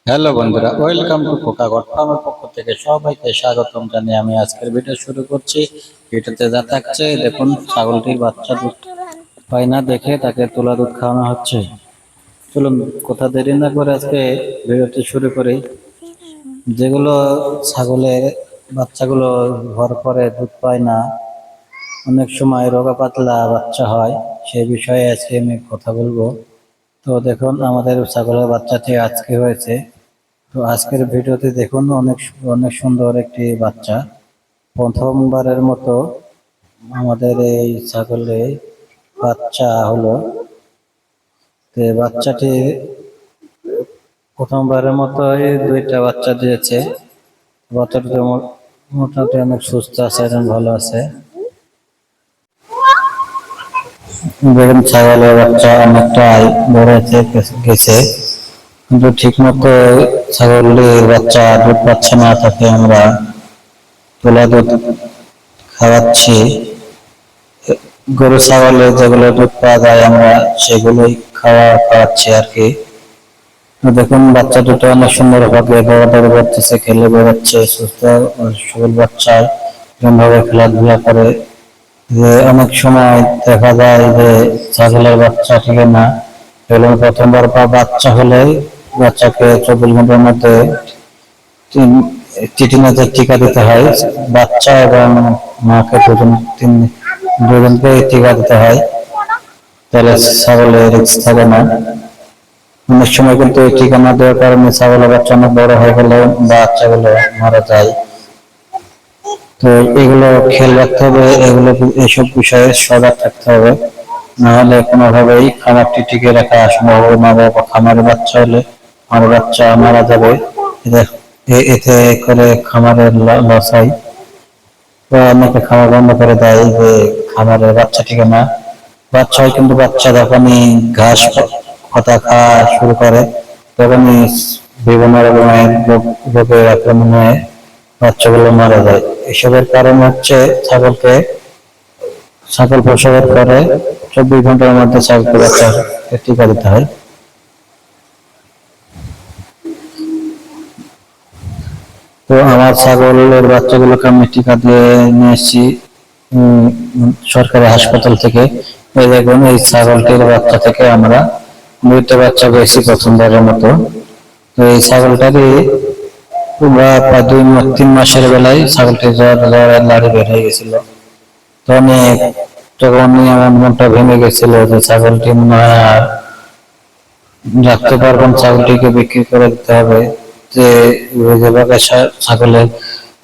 Hello বন্ধুরা, welcome to কোকাগট ফার্মের পক্ষ থেকে সবাইকে স্বাগতম জানিয়ে আমি আজকের ভিডিও শুরু করছি। ভিডিওতে যা থাকছে দেখুন, ছাগলটির বাচ্চা দুধ পায় না দেখে তাকে তোলা দুধ খাওয়ানো হচ্ছে। চলুন কথা দেরি না করে আজকে ভিডিওটি শুরু করি। যেগুলো ছাগলের বাচ্চাগুলো ভর করে দুধ পায় না, অনেক সময় রোগা পাতলা বাচ্চা হয়, সেই বিষয়ে আজকে আমি কথা বলবো। তো দেখুন, আমাদের ছাগলের বাচ্চাটি আজকে হয়েছে। তো আজকের ভিডিওতে দেখুন, অনেক অনেক সুন্দর একটি বাচ্চা। প্রথমবারের মতো আমাদের এই ছাগলে বাচ্চা হলো। তো বাচ্চাটি প্রথমবারের মতো এই দুইটা বাচ্চা দিয়েছে। বাচ্চাটি মোটামুটি অনেক সুস্থ আছে এবং ভালো আছে। দেখুন, ছাগলের বাচ্চা অনেকটাই বড় হতে গেছে, কিন্তু ঠিক মতো ছাগলের বাচ্চা দুধ পাচ্ছে না, তাকে আমরা তোলা দুধ খাওয়াচ্ছি। গরু ছাগলের যেগুলো দুধ পাওয়া যায় আমরা সেগুলোই খাওয়াচ্ছি আর কি। দেখুন, বাচ্চা দুটো অনেক সুন্দর ভাবে দৌড়াদৌড়ি করতেছে, খেলে বেড়াচ্ছে। সুস্থ সবল বাচ্চায় এরকমভাবে খেলাধুলা করে। যে অনেক সময় দেখা যায় যে ছাগলের বাচ্চা ঠিক না, এগুলো প্রথমবার বা বাচ্চা হলে বাচ্চাকে 24 ঘন্টার মধ্যে টিটিনাসের টিকা দিতে হয়। বাচ্চা এবং মাকে দুজনকে টিকা দিতে হয়, তাহলে ছাগলের রিস্ক থাকে না। অনেক সময় কিন্তু এই টিকা না দেওয়ার কারণে ছাগলের বাচ্চা অনেক বড় হয়ে গেলে বাচ্চাগুলো মারা যায়। তো এগুলো খেয়াল রাখতে হবে, এগুলো এইসব বিষয়ে সজাগ থাকতে হবে, নাহলে কোনোভাবেই খামারটি টিকে রাখা সম্ভব হবে না। বা খামারে বাচ্চা হলে আমার বাচ্চা মারা যাবে, এতে করে খামারের লস হয়। তো অনেকে খামার বন্ধ করে দেয় যে খামারের বাচ্চা টিকে না। বাচ্চা হয়, কিন্তু বাচ্চা যখনই ঘাস পাতা খাওয়া শুরু করে তখনই বিভিন্ন রকমের রোগের আক্রমণ হয়ে বাচ্চাগুলো মারা যায়। এসবের কারণ হচ্ছে ছাগল প্রসবের পরে 24 ঘন্টার মধ্যে ছাগলকে বাচ্চাকে টিকা দিতে হয়। তো আমার ছাগলের বাচ্চাগুলোকে আমি টিকা দিয়ে নিয়ে এসেছি সরকারি হাসপাতাল থেকে। এই দেখুন, এই ছাগলটির বাচ্চা থেকে আমরা দুইটা বাচ্চা পেয়েছি প্রথমবারের মতো। তো এই ছাগলটারই প্রায় 2-3 মাসের বেলায় ছাগলটি জ্বরের লাড়ি বের হয়ে গেছিল। তো তখনই আমার মনটা ভেঙে গেছিল যে ছাগলটি মনে হয় আর রাখতে পারবেন, ছাগলটিকে বিক্রি করে দিতে হবে। যে যেভাবে ছাগলের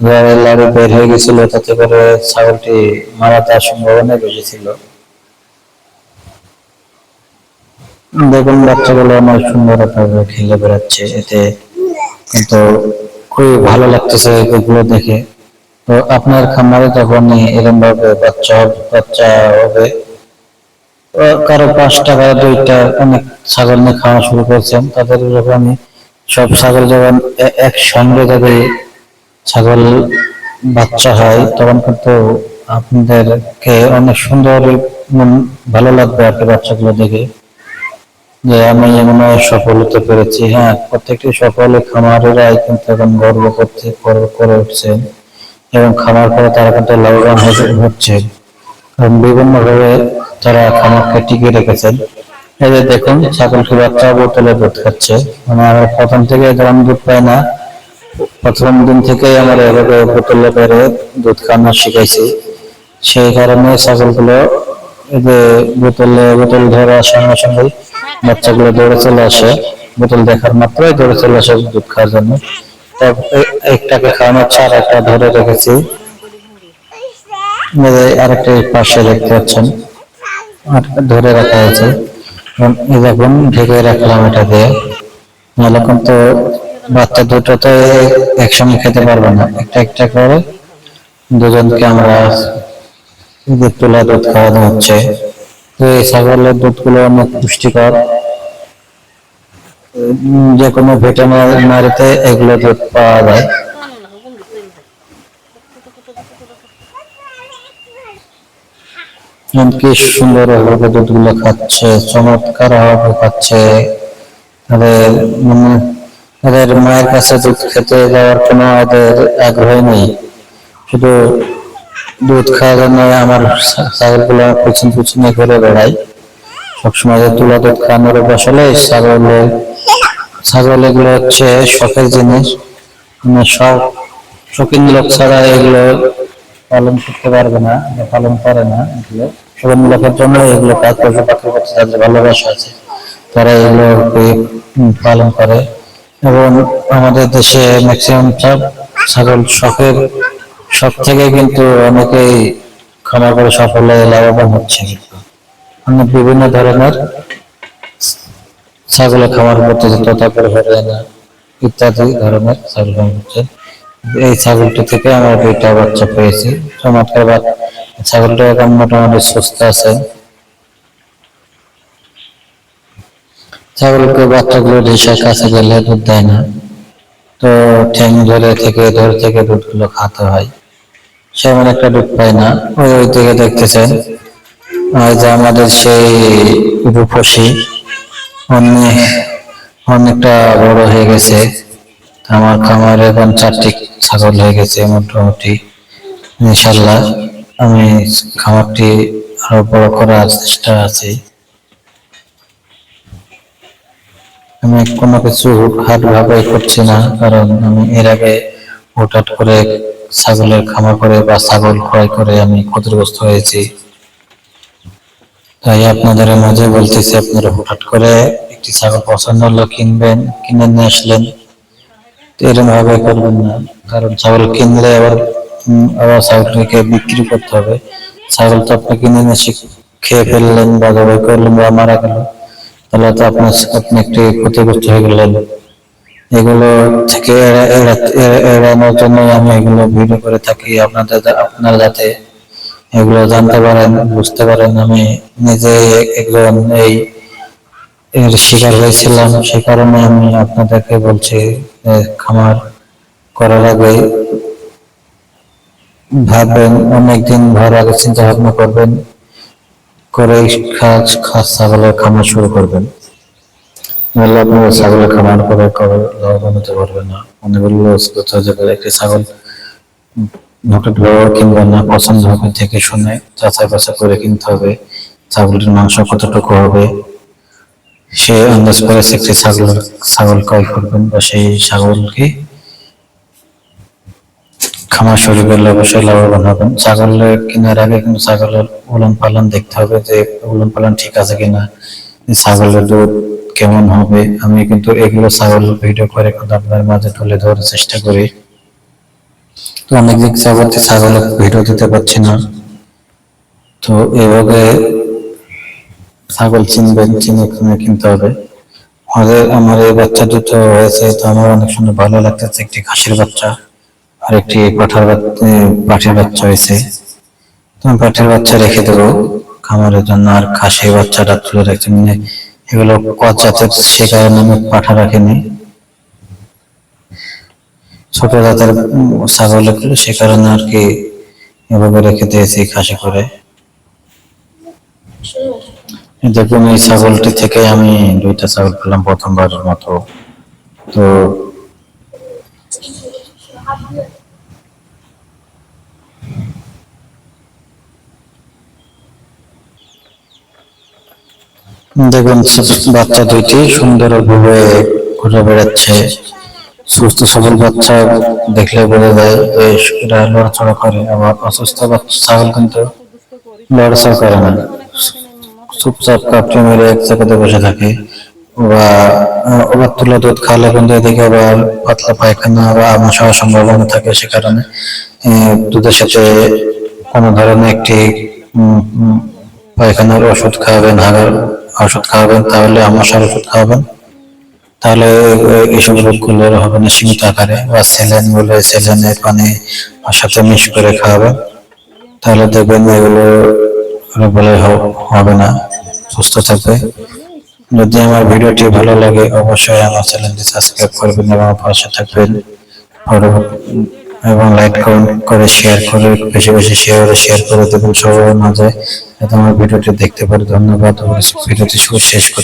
জ্বরের লাড়ি বের হয়ে গেছিল, তাতে করে ছাগলটি মারা যাওয়ার সম্ভাবনা বেশি ছিল। দেখুন, বাচ্চাগুলো অনেক সুন্দর ভাবে খেলে বেড়াচ্ছে, এতে কিন্তু খুবই ভালো লাগতেছে এগুলো দেখে। তো আপনার খামারে যখন এরকম ভাবে বাচ্চা হবে, কারো 5 টাকা 2টা অনেক ছাগল নিয়ে খাওয়া শুরু করছেন, তাদের যখন সব ছাগল যখন একসঙ্গে যদি ছাগল বাচ্চা হয়, তখন কিন্তু আপনাদেরকে অনেক সুন্দর ভালো লাগবে আর কি বাচ্চাগুলো দেখে, যে আমি এমন সফল হতে পেরেছি। হ্যাঁ, প্রত্যেকটি সফল খামারেরাই কিন্তু এখন গর্ব করে উঠছেন, এবং খামার করে তারা কিন্তু লাভবান হচ্ছে, কারণ বিভিন্ন ভাবে তারা খামারকে টিকিয়ে রেখেছেন। এই যে দেখুন, ছাগলটি বাচ্চা বোতলে দুধ খাচ্ছে। মানে আমরা প্রথম থেকে যখন দুধ পাই না, প্রথম দিন থেকেই আমরা এভাবে বোতলে বেড়ে দুধ খাওয়ানো শিখাইছি। সেই কারণে ছাগলগুলো এই যে বোতল ধরার সঙ্গে সঙ্গে বাচ্চাগুলো দৌড়ে চলে আসে, বোতল দেখার মাত্রই দৌড়ে চলে আসে দুধ খাওয়ার জন্য। একটাকে খাওয়ানো হচ্ছে, আর একটা ধরে রেখেছি, আরেকটা পাশে দেখতে পাচ্ছেন আর ধরে রাখা হয়েছে। এই দেখুন, ঢেকে রাখলাম এটা দিয়ে, নাহলে কিন্তু বাচ্চা দুটো তো একসঙ্গে খেতে পারবে না। একটা একটা করে দুজনকে আমরা তুলা দুধ খাওয়ানো হচ্ছে। তো এই ছাগলের দুধগুলো অনেক পুষ্টিকর, যে কোনো ভেটেরিনারিতে এগুলো দুধ পাওয়া যায়। কি সুন্দর ভাবে দুধগুলো খাচ্ছে, চমৎকার ভাবে খাচ্ছে। মানে এদের মায়ের কাছে দুধ খেতে যাওয়ার কোনো এদের আগ্রহ নেই। শুধু দুধ খাওয়ার জন্য আমার ছাগলগুলো পিছন পিছনে ঘুরে বেড়ায়। সবসময় যে তুলা দুধ খাওয়ানোর বসলে ছাগল এগুলো হচ্ছে শখের জিনিস। মানে সব শৌখিন লোক ছাড়া এগুলো পালন করতে পারবে না, পালন করে না। এগুলো শৌখিন লোকের জন্য এগুলো কাজ পশু পাখির প্রতি তাদের ভালোবাসা আছে, তারা এগুলোকে পালন করে। এবং আমাদের দেশে ম্যাক্সিমাম ছাগল শখ থেকে কিন্তু অনেকেই খামার করে সাফল্য লাভবান হচ্ছে। অনেক বিভিন্ন ধরনের ছাগলের খামার করতেছে, তারপরে হরিয়ানা ইত্যাদি ধরনের ছাগল খামার করছে। এই ছাগলটি থেকে আমরা 2টা বাচ্চা পেয়েছি, চমৎকার। ছাগলটা এখন মোটামুটি সুস্থ আছে। ছাগলকে বাচ্চাগুলো রেশার কাছে গেলে দুধ দেয় না, তো ঠ্যাং ধরে থেকে দুধগুলো খাতে হয়, সেমন একটা দুধ পায় না। ওই থেকে দেখতেছেন যে আমাদের সেই রূপসী অনেকটা বড় হয়ে গেছে। আমার খামারে এখন 4টি ছাগল হয়ে গেছে মোটামুটি। ইনশাল্লাহ আমি খামারটি আরো বড় করার চেষ্টা আছে। আমি কোনো কিছু হুটহাট ভাবে করছি না, কারণ আমি এর আগে হুটহাট করে ছাগলের খামার করে বা ছাগল ক্রয় করে আমি ক্ষতিগ্রস্ত হয়েছি। তাই আপনাদের মাঝে বলতেছি, আপনারা হুটহাট করে একটি ছাগল পছন্দ হলো কিনবেন, কিনে নিয়ে আসলেন, এরকম ভাবে করবেন না। কারণ ছাগল কিনলে আবার ছাগলটিকে বিক্রি করতে হবে। ছাগল তো আপনি কিনে এসে খেয়ে ফেললেন বা জবাই করলেন বা মারা গেল, তাহলে তো আপনি একটি ক্ষতিগ্রস্ত হয়ে গেলেন। এগুলো থেকে এড়ানোর জন্য আমি এগুলো ভিডিও করে থাকি, আপনারা যাতে এগুলো জানতে পারেন, বুঝতে পারেন। আমি নিজে একজন এর শিকার হয়েছিলাম, সে কারণে আমি আপনাদেরকে বলছি, খামার করার আগে ভাববেন, অনেকদিন ভর আগে চিন্তা ভাবনা করবেন, করে ছাগলের খামার শুরু করবেন। নাহলে আপনারা ছাগলের খামার করে লাভবান হতে পারবেন না। অনেকগুলো একটি ছাগল হঠাৎ ভাবে কিনবেন না, পছন্দ হবে থেকে শুনে যাচাই বাছাই করে কিনতে হবে। ছাগলের মাংস কতটুকু হবে সে আন্দাজ করে একটি ছাগল ক্রয় করবেন, বা সেই ছাগলকে খামার শুরু করলে অবশ্যই লাভবান হবেন। ছাগল কেনার আগে কিন্তু ছাগলের উলান পালন দেখতে হবে, যে উলান পালন ঠিক আছে কিনা, ছাগলের দুধ কেমন হবে। আমি কিন্তু এগুলো ছাগল ভিডিও করে আপনার মাঝে তুলে ধরার চেষ্টা করি। তো অনেক দিক ছাগলের ভিডিও দিতে পারছি না, তো এভাবে ছাগল চিনবেন, চিনে কিনতে হবে। আমার এই বাচ্চা দুটো হয়েছে, তো আমার অনেক সুন্দর ভালো লাগতেছে। একটি খাসির বাচ্চা আর একটি পাঠির বাচ্চা হয়েছে। তুমি পাঠির বাচ্চা রেখে দেবো খামারের জন্য, আর খাসির বাচ্চাটা তুলে রাখছি। মানে এগুলো কচ জাতের, সে কারণে আমি পাঠা রাখিনি, ছোট জাতের ছাগল এগুলো, সে কারণে আর কি এভাবে রেখে দিয়েছি খাসি করে। দেখুন, এই ছাগলটি থেকে আমি 2টা ছাগল পেলাম প্রথমবারের মতো। তো দেখুন, বাচ্চা 2টি সুন্দরভাবে ঘুরে বেড়াচ্ছে। সুস্থ সবল বাচ্চা দেখলে বোঝা যায় যে এরা লড়াচড়া করে। আবার অসুস্থ ছাগল কিন্তু লড়াচড়া করে না, চুপচাপ কাপড়ে মেরে এক জায়গাতে বসে থাকে। ওরা তুলে দুধ খাওয়ালে কিন্তু এদিকে আবার পাতলা পায়খানা বা আমাশা হওয়ার সম্ভাবনা থাকে। সে কারণে দুধের সাথে কোনো ধরনের একটি পায়খানার ওষুধ খাওয়াবেন, হাগার ওষুধ খাওয়াবেন, তাহলে আমাশার ওষুধ খাওয়াবেন, তাহলে এইসব রোগগুলো হবে না সীমিত আকারে। বা স্যালাইনের পানি সাথে মিক্স করে খাওয়াবেন, তাহলে দেখবেন এগুলো বলে হবে না, সুস্থ থাকবে। যদি আমার ভিডিওটি ভালো লাগে অবশ্যই আমার চ্যানেলটি সাবস্ক্রাইব করবেন এবং পাশে থাকবেন, এবং লাইক করে শেয়ার করে বেশি বেশি শেয়ার করে দেবেন সবার মাঝে, যাতে আমার ভিডিওটি দেখতে পারে। ধন্যবাদ। ভিডিওটি শেষ করতে